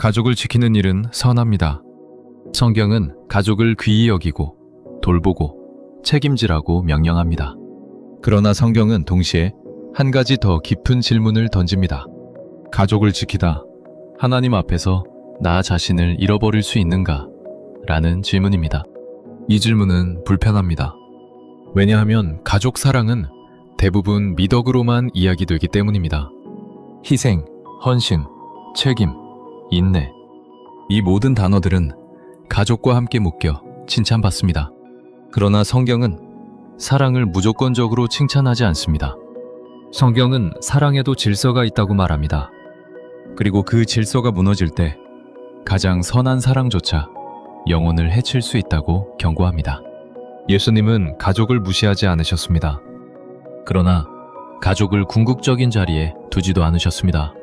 가족을 지키는 일은 선합니다. 성경은 가족을 귀히 여기고 돌보고 책임지라고 명령합니다. 그러나 성경은 동시에 한 가지 더 깊은 질문을 던집니다. 가족을 지키다 하나님 앞에서 나 자신을 잃어버릴 수 있는가? 라는 질문입니다. 이 질문은 불편합니다. 왜냐하면 가족 사랑은 대부분 미덕으로만 이야기되기 때문입니다. 희생, 헌신, 책임, 인내. 이 모든 단어들은 가족과 함께 묶여 칭찬받습니다. 그러나 성경은 사랑을 무조건적으로 칭찬하지 않습니다. 성경은 사랑에도 질서가 있다고 말합니다. 그리고 그 질서가 무너질 때 가장 선한 사랑조차 영혼을 해칠 수 있다고 경고합니다. 예수님은 가족을 무시하지 않으셨습니다. 그러나 가족을 궁극적인 자리에 두지도 않으셨습니다.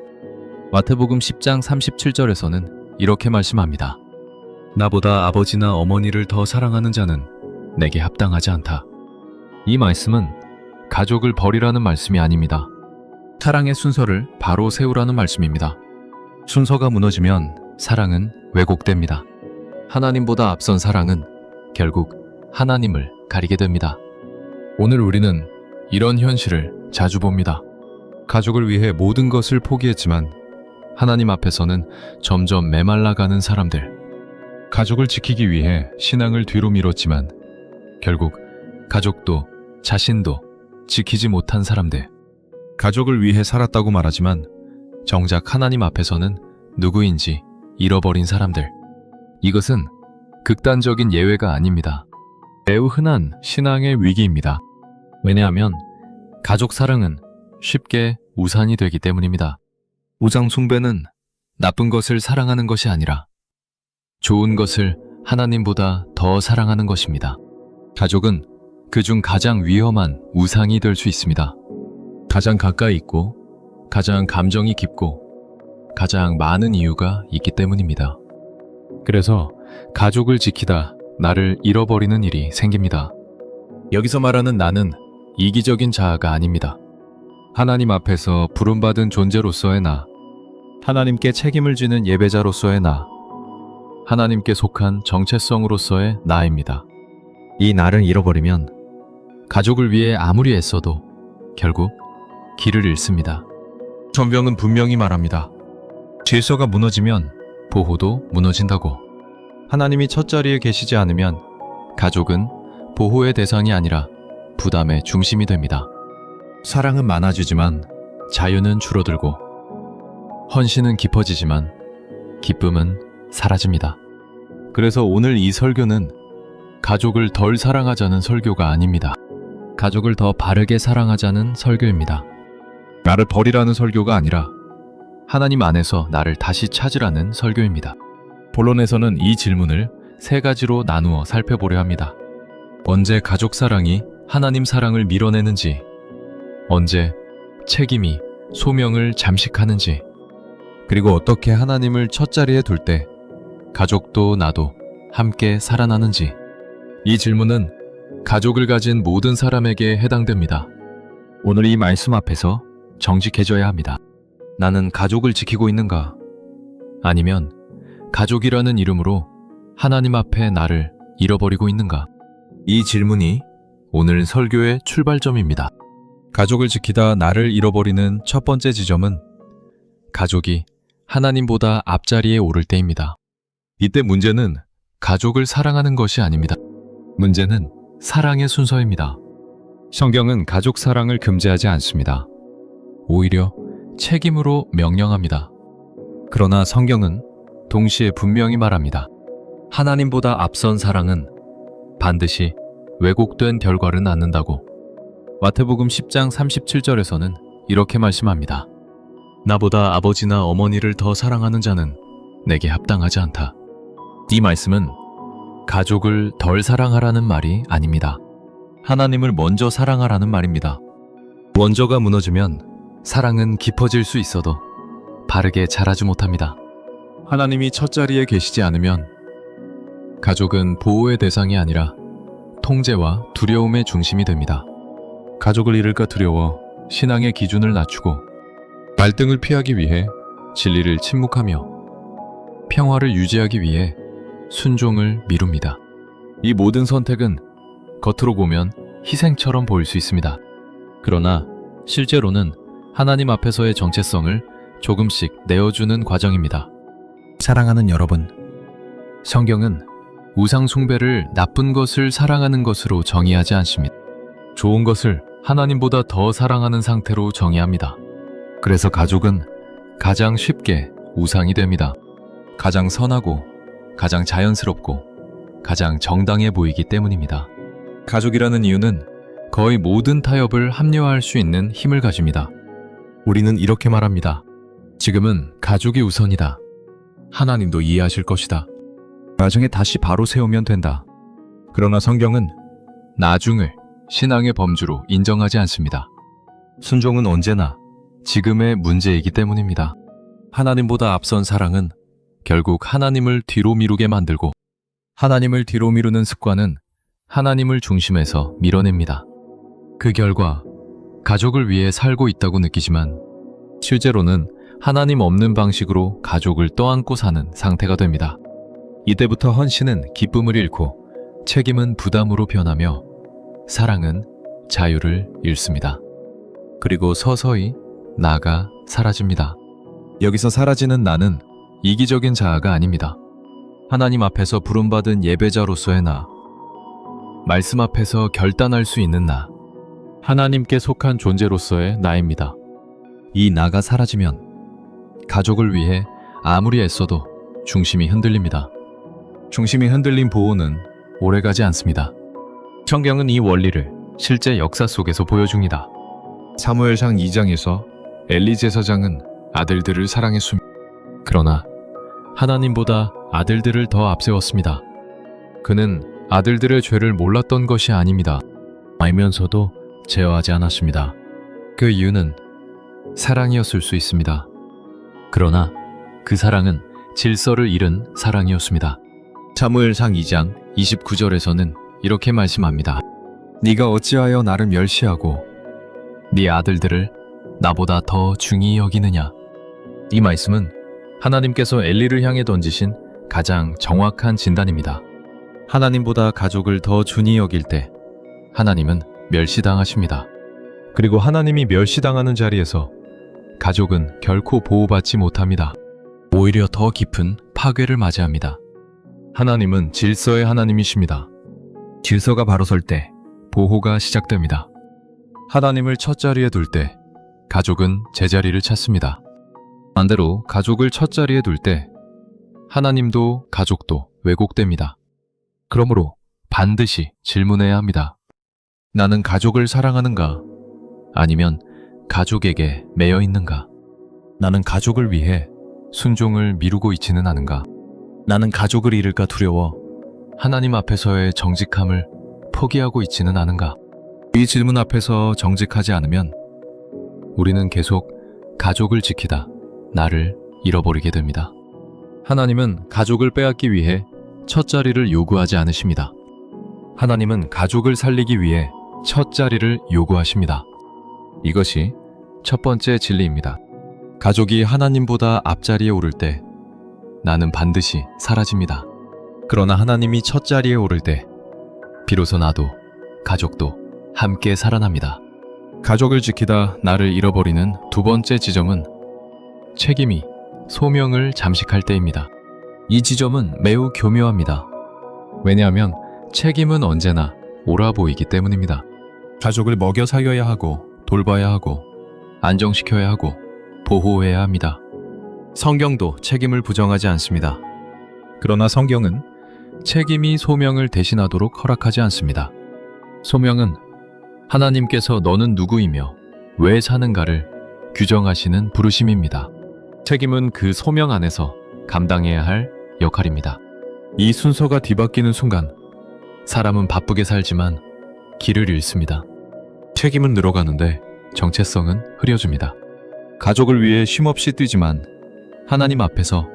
마태복음 10장 37절에서는 이렇게 말씀합니다. 나보다 아버지나 어머니를 더 사랑하는 자는 내게 합당하지 않다. 이 말씀은 가족을 버리라는 말씀이 아닙니다. 사랑의 순서를 바로 세우라는 말씀입니다. 순서가 무너지면 사랑은 왜곡됩니다. 하나님보다 앞선 사랑은 결국 하나님을 가리게 됩니다. 오늘 우리는 이런 현실을 자주 봅니다. 가족을 위해 모든 것을 포기했지만 하나님 앞에서는 점점 메말라가는 사람들. 가족을 지키기 위해 신앙을 뒤로 미뤘지만 결국 가족도 자신도 지키지 못한 사람들. 가족을 위해 살았다고 말하지만 정작 하나님 앞에서는 누구인지 잃어버린 사람들. 이것은 극단적인 예외가 아닙니다. 매우 흔한 신앙의 위기입니다. 왜냐하면 가족 사랑은 쉽게 우상이 되기 때문입니다. 우상 숭배는 나쁜 것을 사랑하는 것이 아니라 좋은 것을 하나님보다 더 사랑하는 것입니다. 가족은 그중 가장 위험한 우상이 될 수 있습니다. 가장 가까이 있고 가장 감정이 깊고 가장 많은 이유가 있기 때문입니다. 그래서 가족을 지키다 나를 잃어버리는 일이 생깁니다. 여기서 말하는 나는 이기적인 자아가 아닙니다. 하나님 앞에서 부름받은 존재로서의 나, 하나님께 책임을 지는 예배자로서의 나, 하나님께 속한 정체성으로서의 나입니다. 이 나를 잃어버리면 가족을 위해 아무리 애써도 결국 길을 잃습니다. 전병은 분명히 말합니다. 질서가 무너지면 보호도 무너진다고. 하나님이 첫 자리에 계시지 않으면 가족은 보호의 대상이 아니라 부담의 중심이 됩니다. 사랑은 많아지지만 자유는 줄어들고 헌신은 깊어지지만 기쁨은 사라집니다. 그래서 오늘 이 설교는 가족을 덜 사랑하자는 설교가 아닙니다. 가족을 더 바르게 사랑하자는 설교입니다. 나를 버리라는 설교가 아니라 하나님 안에서 나를 다시 찾으라는 설교입니다. 본론에서는 이 질문을 세 가지로 나누어 살펴보려 합니다. 언제 가족 사랑이 하나님 사랑을 밀어내는지, 언제 책임이 소명을 잠식하는지, 그리고 어떻게 하나님을 첫 자리에 둘 때 가족도 나도 함께 살아나는지. 이 질문은 가족을 가진 모든 사람에게 해당됩니다. 오늘 이 말씀 앞에서 정직해져야 합니다. 나는 가족을 지키고 있는가? 아니면 가족이라는 이름으로 하나님 앞에 나를 잃어버리고 있는가? 이 질문이 오늘 설교의 출발점입니다. 가족을 지키다 나를 잃어버리는 첫 번째 지점은 가족이 하나님보다 앞자리에 오를 때입니다. 이때 문제는 가족을 사랑하는 것이 아닙니다. 문제는 사랑의 순서입니다. 성경은 가족 사랑을 금지하지 않습니다. 오히려 책임으로 명령합니다. 그러나 성경은 동시에 분명히 말합니다. 하나님보다 앞선 사랑은 반드시 왜곡된 결과를 낳는다고. 마태복음 10장 37절에서는 이렇게 말씀합니다. 나보다 아버지나 어머니를 더 사랑하는 자는 내게 합당하지 않다. 이 말씀은 가족을 덜 사랑하라는 말이 아닙니다. 하나님을 먼저 사랑하라는 말입니다. 원저가 무너지면 사랑은 깊어질 수 있어도 바르게 자라지 못합니다. 하나님이 첫 자리에 계시지 않으면 가족은 보호의 대상이 아니라 통제와 두려움의 중심이 됩니다. 가족을 잃을까 두려워 신앙의 기준을 낮추고 갈등을 피하기 위해 진리를 침묵하며 평화를 유지하기 위해 순종을 미룹니다. 이 모든 선택은 겉으로 보면 희생처럼 보일 수 있습니다. 그러나 실제로는 하나님 앞에서의 정체성을 조금씩 내어주는 과정입니다. 사랑하는 여러분, 성경은 우상 숭배를 나쁜 것을 사랑하는 것으로 정의하지 않습니다. 좋은 것을 하나님보다 더 사랑하는 상태로 정의합니다. 그래서 가족은 가장 쉽게 우상이 됩니다. 가장 선하고 가장 자연스럽고 가장 정당해 보이기 때문입니다. 가족이라는 이유는 거의 모든 타협을 합리화할 수 있는 힘을 가집니다. 우리는 이렇게 말합니다. 지금은 가족이 우선이다. 하나님도 이해하실 것이다. 나중에 다시 바로 세우면 된다. 그러나 성경은 나중을 신앙의 범주로 인정하지 않습니다. 순종은 언제나 지금의 문제이기 때문입니다. 하나님보다 앞선 사랑은 결국 하나님을 뒤로 미루게 만들고, 하나님을 뒤로 미루는 습관은 하나님을 중심에서 밀어냅니다. 그 결과 가족을 위해 살고 있다고 느끼지만 실제로는 하나님 없는 방식으로 가족을 떠안고 사는 상태가 됩니다. 이때부터 헌신은 기쁨을 잃고 책임은 부담으로 변하며 사랑은 자유를 잃습니다. 그리고 서서히 나가 사라집니다. 여기서 사라지는 나는 이기적인 자아가 아닙니다. 하나님 앞에서 부름받은 예배자로서의 나, 말씀 앞에서 결단할 수 있는 나, 하나님께 속한 존재로서의 나입니다. 이 나가 사라지면 가족을 위해 아무리 애써도 중심이 흔들립니다. 중심이 흔들린 보호는 오래가지 않습니다. 성경은 이 원리를 실제 역사 속에서 보여줍니다. 사무엘상 2장에서 엘리 제사장은 아들들을 사랑했습니다. 그러나 하나님보다 아들들을 더 앞세웠습니다. 그는 아들들의 죄를 몰랐던 것이 아닙니다. 알면서도 제어하지 않았습니다. 그 이유는 사랑이었을 수 있습니다. 그러나 그 사랑은 질서를 잃은 사랑이었습니다. 사무엘상 2장 29절에서는 이렇게 말씀합니다. 네가 어찌하여 나를 멸시하고 네 아들들을 나보다 더 중히 여기느냐. 이 말씀은 하나님께서 엘리를 향해 던지신 가장 정확한 진단입니다. 하나님보다 가족을 더 중히 여길 때 하나님은 멸시당하십니다. 그리고 하나님이 멸시당하는 자리에서 가족은 결코 보호받지 못합니다. 오히려 더 깊은 파괴를 맞이합니다. 하나님은 질서의 하나님이십니다. 질서가 바로 설 때 보호가 시작됩니다. 하나님을 첫 자리에 둘 때 가족은 제자리를 찾습니다. 반대로 가족을 첫 자리에 둘 때 하나님도 가족도 왜곡됩니다. 그러므로 반드시 질문해야 합니다. 나는 가족을 사랑하는가? 아니면 가족에게 매여 있는가? 나는 가족을 위해 순종을 미루고 있지는 않은가? 나는 가족을 잃을까 두려워 하나님 앞에서의 정직함을 포기하고 있지는 않은가? 이 질문 앞에서 정직하지 않으면 우리는 계속 가족을 지키다 나를 잃어버리게 됩니다. 하나님은 가족을 빼앗기 위해 첫 자리를 요구하지 않으십니다. 하나님은 가족을 살리기 위해 첫 자리를 요구하십니다. 이것이 첫 번째 진리입니다. 가족이 하나님보다 앞자리에 오를 때 나는 반드시 사라집니다. 그러나 하나님이 첫 자리에 오를 때 비로소 나도 가족도 함께 살아납니다. 가족을 지키다 나를 잃어버리는 두 번째 지점은 책임이 소명을 잠식할 때입니다. 이 지점은 매우 교묘합니다. 왜냐하면 책임은 언제나 옳아 보이기 때문입니다. 가족을 먹여 살려야 하고 돌봐야 하고 안정시켜야 하고 보호해야 합니다. 성경도 책임을 부정하지 않습니다. 그러나 성경은 책임이 소명을 대신하도록 허락하지 않습니다. 소명은 하나님께서 너는 누구이며 왜 사는가를 규정하시는 부르심입니다. 책임은 그 소명 안에서 감당해야 할 역할입니다. 이 순서가 뒤바뀌는 순간 사람은 바쁘게 살지만 길을 잃습니다. 책임은 늘어가는데 정체성은 흐려집니다. 가족을 위해 쉼없이 뛰지만 하나님 앞에서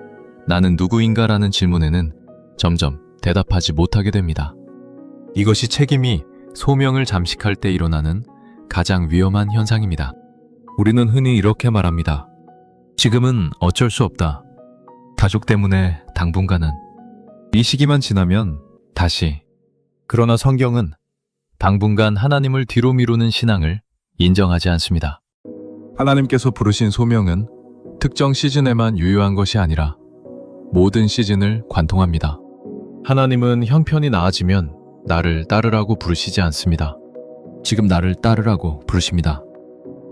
나는 누구인가라는 질문에는 점점 대답하지 못하게 됩니다. 이것이 책임이 소명을 잠식할 때 일어나는 가장 위험한 현상입니다. 우리는 흔히 이렇게 말합니다. 지금은 어쩔 수 없다. 가족 때문에 당분간은. 이 시기만 지나면 다시. 그러나 성경은 당분간 하나님을 뒤로 미루는 신앙을 인정하지 않습니다. 하나님께서 부르신 소명은 특정 시즌에만 유효한 것이 아니라 모든 시즌을 관통합니다. 하나님은 형편이 나아지면 나를 따르라고 부르시지 않습니다. 지금 나를 따르라고 부르십니다.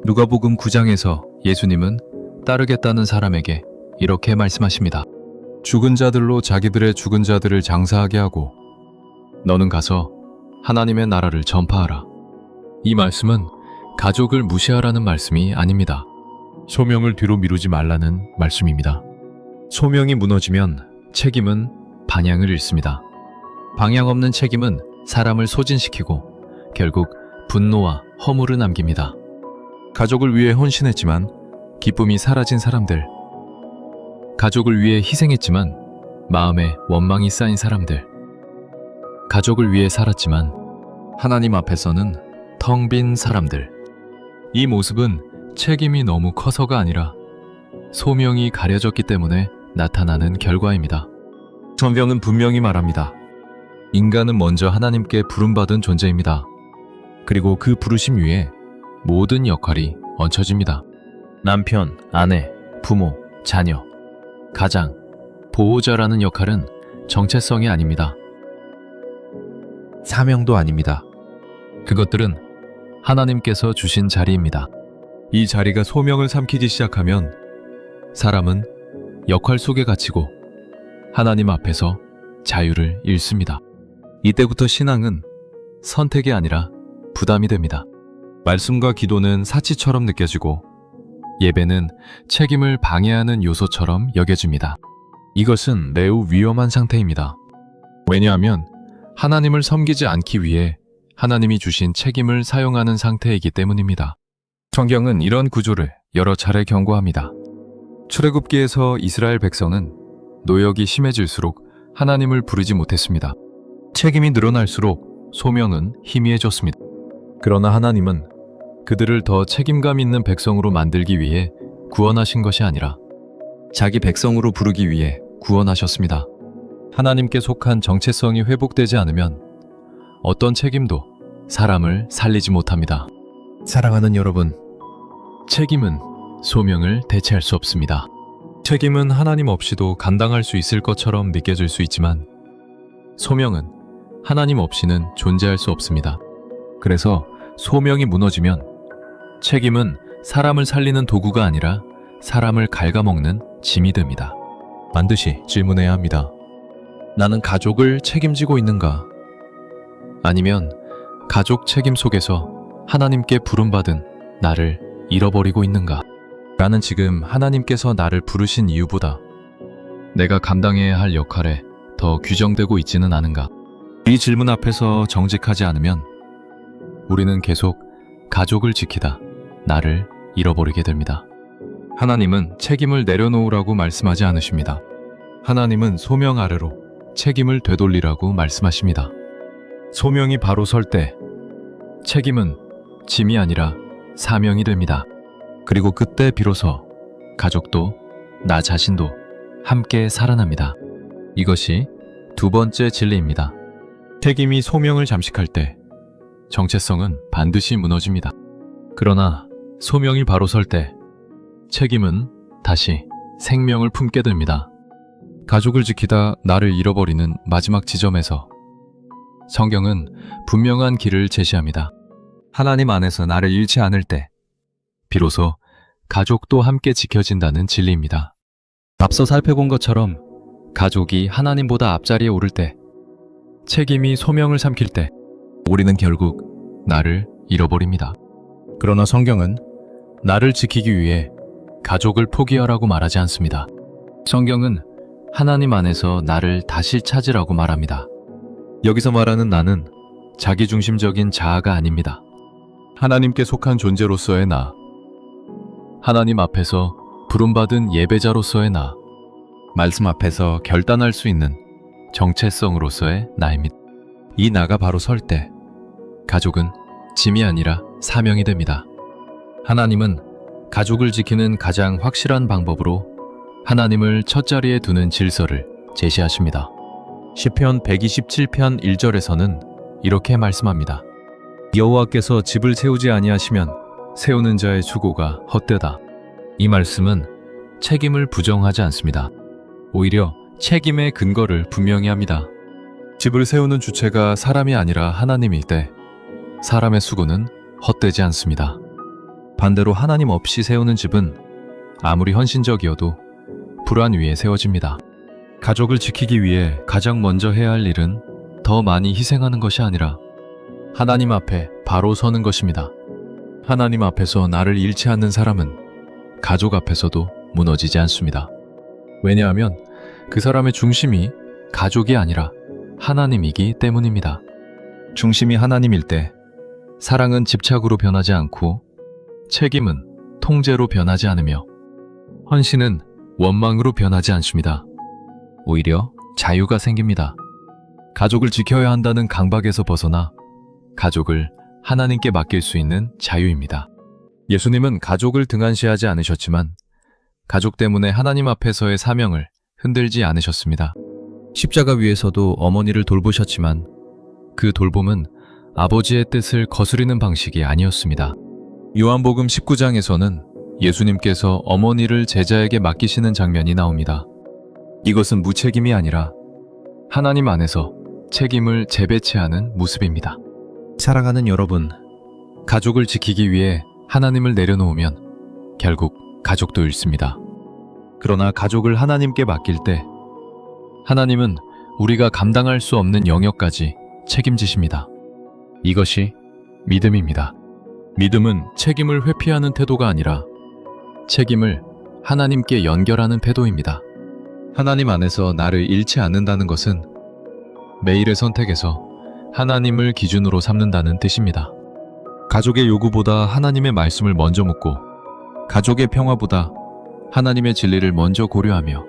누가복음 9장에서 예수님은 따르겠다는 사람에게 이렇게 말씀하십니다. 죽은 자들로 자기들의 죽은 자들을 장사하게 하고 너는 가서 하나님의 나라를 전파하라. 이 말씀은 가족을 무시하라는 말씀이 아닙니다. 소명을 뒤로 미루지 말라는 말씀입니다. 소명이 무너지면 책임은 방향을 잃습니다. 방향 없는 책임은 사람을 소진시키고 결국 분노와 허물을 남깁니다. 가족을 위해 헌신했지만 기쁨이 사라진 사람들, 가족을 위해 희생했지만 마음에 원망이 쌓인 사람들, 가족을 위해 살았지만 하나님 앞에서는 텅 빈 사람들. 이 모습은 책임이 너무 커서가 아니라 소명이 가려졌기 때문에 나타나는 결과입니다. 성경은 분명히 말합니다. 인간은 먼저 하나님께 부름받은 존재입니다. 그리고 그 부르심 위에 모든 역할이 얹혀집니다. 남편, 아내, 부모, 자녀, 가장, 보호자라는 역할은 정체성이 아닙니다. 사명도 아닙니다. 그것들은 하나님께서 주신 자리입니다. 이 자리가 소명을 삼키기 시작하면 사람은 역할 속에 갇히고 하나님 앞에서 자유를 잃습니다. 이때부터 신앙은 선택이 아니라 부담이 됩니다. 말씀과 기도는 사치처럼 느껴지고 예배는 책임을 방해하는 요소처럼 여겨집니다. 이것은 매우 위험한 상태입니다. 왜냐하면 하나님을 섬기지 않기 위해 하나님이 주신 책임을 사용하는 상태이기 때문입니다. 성경은 이런 구조를 여러 차례 경고합니다. 출애굽기에서 이스라엘 백성은 노역이 심해질수록 하나님을 부르지 못했습니다. 책임이 늘어날수록 소명은 희미해졌습니다. 그러나 하나님은 그들을 더 책임감 있는 백성으로 만들기 위해 구원하신 것이 아니라 자기 백성으로 부르기 위해 구원하셨습니다. 하나님께 속한 정체성이 회복되지 않으면 어떤 책임도 사람을 살리지 못합니다. 사랑하는 여러분, 책임은 소명을 대체할 수 없습니다. 책임은 하나님 없이도 감당할 수 있을 것처럼 느껴질 수 있지만 소명은 하나님 없이는 존재할 수 없습니다. 그래서 소명이 무너지면 책임은 사람을 살리는 도구가 아니라 사람을 갉아먹는 짐이 됩니다. 반드시 질문해야 합니다. 나는 가족을 책임지고 있는가? 아니면 가족 책임 속에서 하나님께 부름받은 나를 잃어버리고 있는가? 나는 지금 하나님께서 나를 부르신 이유보다 내가 감당해야 할 역할에 더 규정되고 있지는 않은가? 이 질문 앞에서 정직하지 않으면 우리는 계속 가족을 지키다 나를 잃어버리게 됩니다. 하나님은 책임을 내려놓으라고 말씀하지 않으십니다. 하나님은 소명 아래로 책임을 되돌리라고 말씀하십니다. 소명이 바로 설 때 책임은 짐이 아니라 사명이 됩니다. 그리고 그때 비로소 가족도 나 자신도 함께 살아납니다. 이것이 두 번째 진리입니다. 책임이 소명을 잠식할 때 정체성은 반드시 무너집니다. 그러나 소명이 바로 설 때 책임은 다시 생명을 품게 됩니다. 가족을 지키다 나를 잃어버리는 마지막 지점에서 성경은 분명한 길을 제시합니다. 하나님 안에서 나를 잃지 않을 때 비로소 가족도 함께 지켜진다는 진리입니다. 앞서 살펴본 것처럼 가족이 하나님보다 앞자리에 오를 때, 책임이 소명을 삼킬 때 우리는 결국 나를 잃어버립니다. 그러나 성경은 나를 지키기 위해 가족을 포기하라고 말하지 않습니다. 성경은 하나님 안에서 나를 다시 찾으라고 말합니다. 여기서 말하는 나는 자기중심적인 자아가 아닙니다. 하나님께 속한 존재로서의 나, 하나님 앞에서 부름받은 예배자로서의 나, 말씀 앞에서 결단할 수 있는 정체성으로서의 나입니다. 이 나가 바로 설 때 가족은 짐이 아니라 사명이 됩니다. 하나님은 가족을 지키는 가장 확실한 방법으로 하나님을 첫자리에 두는 질서를 제시하십니다. 시편 127편 1절에서는 이렇게 말씀합니다. 여호와께서 집을 세우지 아니하시면 세우는 자의 수고가 헛되다. 이 말씀은 책임을 부정하지 않습니다. 오히려 책임의 근거를 분명히 합니다. 집을 세우는 주체가 사람이 아니라 하나님일 때 사람의 수고는 헛되지 않습니다. 반대로 하나님 없이 세우는 집은 아무리 헌신적이어도 불안 위에 세워집니다. 가족을 지키기 위해 가장 먼저 해야 할 일은 더 많이 희생하는 것이 아니라 하나님 앞에 바로 서는 것입니다. 하나님 앞에서 나를 잃지 않는 사람은 가족 앞에서도 무너지지 않습니다. 왜냐하면 그 사람의 중심이 가족이 아니라 하나님이기 때문입니다. 중심이 하나님일 때 사랑은 집착으로 변하지 않고 책임은 통제로 변하지 않으며 헌신은 원망으로 변하지 않습니다. 오히려 자유가 생깁니다. 가족을 지켜야 한다는 강박에서 벗어나 가족을 하나님께 맡길 수 있는 자유입니다. 예수님은 가족을 등한시하지 않으셨지만 가족 때문에 하나님 앞에서의 사명을 흔들지 않으셨습니다. 십자가 위에서도 어머니를 돌보셨지만 그 돌봄은 아버지의 뜻을 거스르는 방식이 아니었습니다. 요한복음 19장에서는 예수님께서 어머니를 제자에게 맡기시는 장면이 나옵니다. 이것은 무책임이 아니라 하나님 안에서 책임을 재배치하는 모습입니다. 사랑하는 여러분, 가족을 지키기 위해 하나님을 내려놓으면 결국 가족도 잃습니다. 그러나 가족을 하나님께 맡길 때 하나님은 우리가 감당할 수 없는 영역까지 책임지십니다. 이것이 믿음입니다. 믿음은 책임을 회피하는 태도가 아니라 책임을 하나님께 연결하는 태도입니다. 하나님 안에서 나를 잃지 않는다는 것은 매일의 선택에서 하나님을 기준으로 삼는다는 뜻입니다. 가족의 요구보다 하나님의 말씀을 먼저 묻고 가족의 평화보다 하나님의 진리를 먼저 고려하며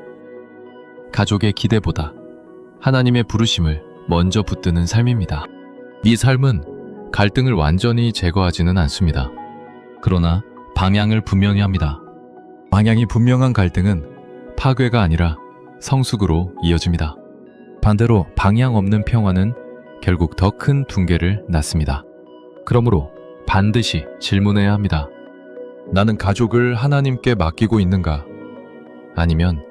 가족의 기대보다 하나님의 부르심을 먼저 붙드는 삶입니다. 이 삶은 갈등을 완전히 제거하지는 않습니다. 그러나 방향을 분명히 합니다. 방향이 분명한 갈등은 파괴가 아니라 성숙으로 이어집니다. 반대로 방향 없는 평화는 결국 더 큰 붕괴를 낳습니다. 그러므로 반드시 질문해야 합니다. 나는 가족을 하나님께 맡기고 있는가? 아니면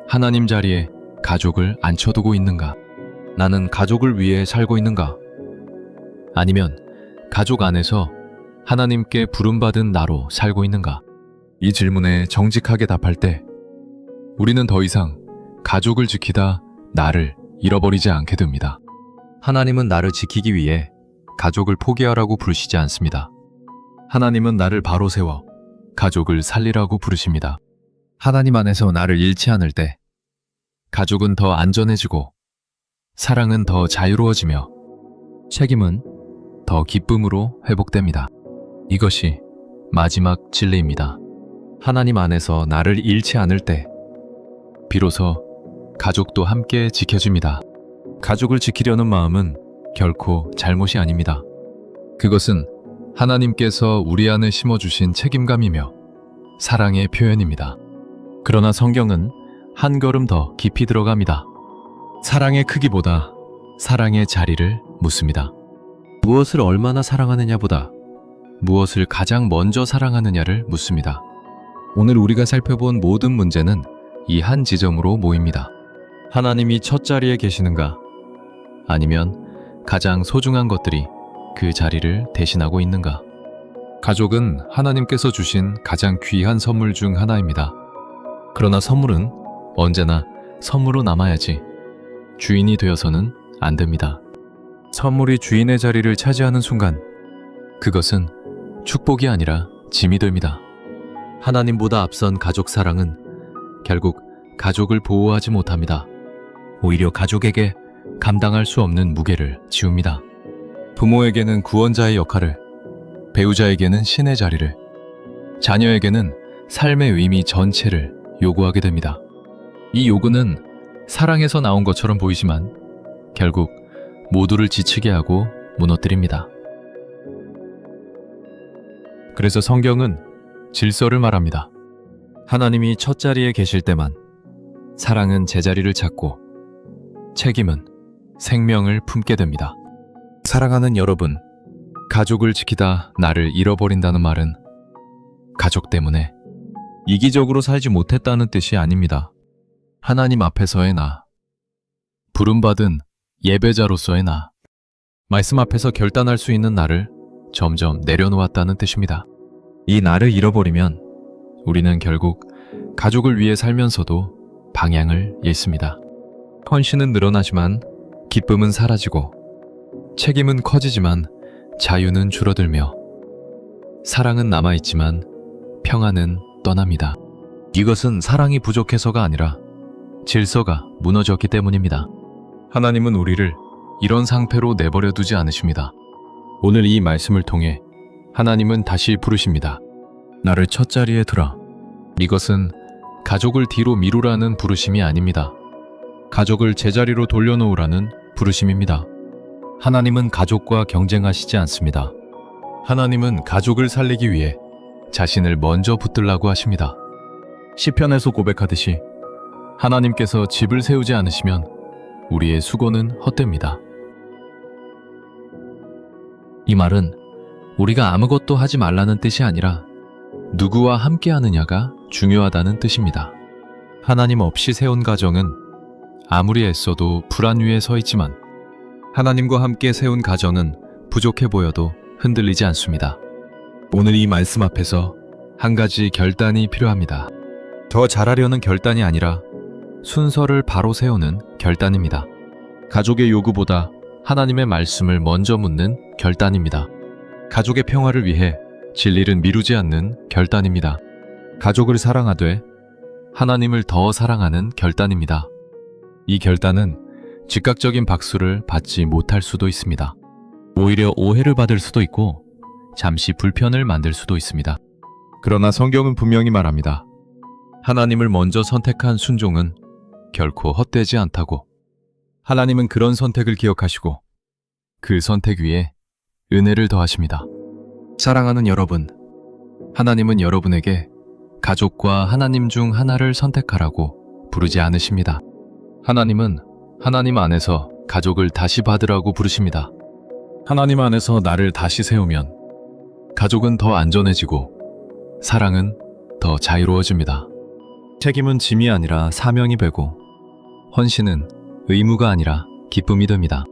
하나님 자리에 가족을 앉혀두고 있는가? 나는 가족을 위해 살고 있는가? 아니면 가족 안에서 하나님께 부름받은 나로 살고 있는가? 이 질문에 정직하게 답할 때 우리는 더 이상 가족을 지키다 나를 잃어버리지 않게 됩니다. 하나님은 나를 지키기 위해 가족을 포기하라고 부르시지 않습니다. 하나님은 나를 바로 세워 가족을 살리라고 부르십니다. 하나님 안에서 나를 잃지 않을 때 가족은 더 안전해지고 사랑은 더 자유로워지며 책임은 더 기쁨으로 회복됩니다. 이것이 마지막 진리입니다. 하나님 안에서 나를 잃지 않을 때 비로소 가족도 함께 지켜집니다. 가족을 지키려는 마음은 결코 잘못이 아닙니다. 그것은 하나님께서 우리 안에 심어주신 책임감이며 사랑의 표현입니다. 그러나 성경은 한 걸음 더 깊이 들어갑니다. 사랑의 크기보다 사랑의 자리를 묻습니다. 무엇을 얼마나 사랑하느냐보다 무엇을 가장 먼저 사랑하느냐를 묻습니다. 오늘 우리가 살펴본 모든 문제는 이 한 지점으로 모입니다. 하나님이 첫 자리에 계시는가? 아니면 가장 소중한 것들이 그 자리를 대신하고 있는가? 가족은 하나님께서 주신 가장 귀한 선물 중 하나입니다. 그러나 선물은 언제나 선물로 남아야지 주인이 되어서는 안 됩니다. 선물이 주인의 자리를 차지하는 순간 그것은 축복이 아니라 짐이 됩니다. 하나님보다 앞선 가족 사랑은 결국 가족을 보호하지 못합니다. 오히려 가족에게 감당할 수 없는 무게를 지웁니다. 부모에게는 구원자의 역할을, 배우자에게는 신의 자리를, 자녀에게는 삶의 의미 전체를 요구하게 됩니다. 이 요구는 사랑에서 나온 것처럼 보이지만 결국 모두를 지치게 하고 무너뜨립니다. 그래서 성경은 질서를 말합니다. 하나님이 첫 자리에 계실 때만 사랑은 제자리를 찾고 책임은 생명을 품게 됩니다. 사랑하는 여러분, 가족을 지키다 나를 잃어버린다는 말은 가족 때문에 이기적으로 살지 못했다는 뜻이 아닙니다. 하나님 앞에서의 나, 부름받은 예배자로서의 나, 말씀 앞에서 결단할 수 있는 나를 점점 내려놓았다는 뜻입니다. 이 나를 잃어버리면 우리는 결국 가족을 위해 살면서도 방향을 잃습니다. 헌신은 늘어나지만 기쁨은 사라지고 책임은 커지지만 자유는 줄어들며 사랑은 남아있지만 평안은 떠납니다. 이것은 사랑이 부족해서가 아니라 질서가 무너졌기 때문입니다. 하나님은 우리를 이런 상태로 내버려 두지 않으십니다. 오늘 이 말씀을 통해 하나님은 다시 부르십니다. 나를 첫자리에 두라. 이것은 가족을 뒤로 미루라는 부르심이 아닙니다. 가족을 제자리로 돌려놓으라는 부르심입니다. 하나님은 가족과 경쟁하시지 않습니다. 하나님은 가족을 살리기 위해 자신을 먼저 붙들라고 하십니다. 시편에서 고백하듯이 하나님께서 집을 세우지 않으시면 우리의 수고는 헛됩니다. 이 말은 우리가 아무것도 하지 말라는 뜻이 아니라 누구와 함께 하느냐가 중요하다는 뜻입니다. 하나님 없이 세운 가정은 아무리 애써도 불안 위에 서 있지만 하나님과 함께 세운 가정은 부족해 보여도 흔들리지 않습니다. 오늘 이 말씀 앞에서 한 가지 결단이 필요합니다. 더 잘하려는 결단이 아니라 순서를 바로 세우는 결단입니다. 가족의 요구보다 하나님의 말씀을 먼저 묻는 결단입니다. 가족의 평화를 위해 진리를 미루지 않는 결단입니다. 가족을 사랑하되 하나님을 더 사랑하는 결단입니다. 이 결단은 즉각적인 박수를 받지 못할 수도 있습니다. 오히려 오해를 받을 수도 있고 잠시 불편을 만들 수도 있습니다. 그러나 성경은 분명히 말합니다. 하나님을 먼저 선택한 순종은 결코 헛되지 않다고. 하나님은 그런 선택을 기억하시고 그 선택 위에 은혜를 더하십니다. 사랑하는 여러분, 하나님은 여러분에게 가족과 하나님 중 하나를 선택하라고 부르지 않으십니다. 하나님은 하나님 안에서 가족을 다시 받으라고 부르십니다. 하나님 안에서 나를 다시 세우면 가족은 더 안전해지고 사랑은 더 자유로워집니다. 책임은 짐이 아니라 사명이 되고 헌신은 의무가 아니라 기쁨이 됩니다.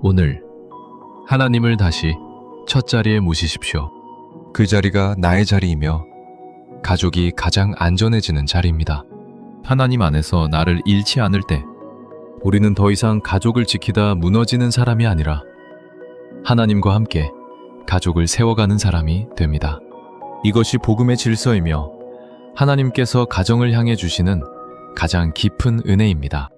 오늘 하나님을 다시 첫자리에 모시십시오. 그 자리가 나의 자리이며 가족이 가장 안전해지는 자리입니다. 하나님 안에서 나를 잃지 않을 때 우리는 더 이상 가족을 지키다 무너지는 사람이 아니라 하나님과 함께 가족을 세워가는 사람이 됩니다. 이것이 복음의 질서이며 하나님께서 가정을 향해 주시는 가장 깊은 은혜입니다.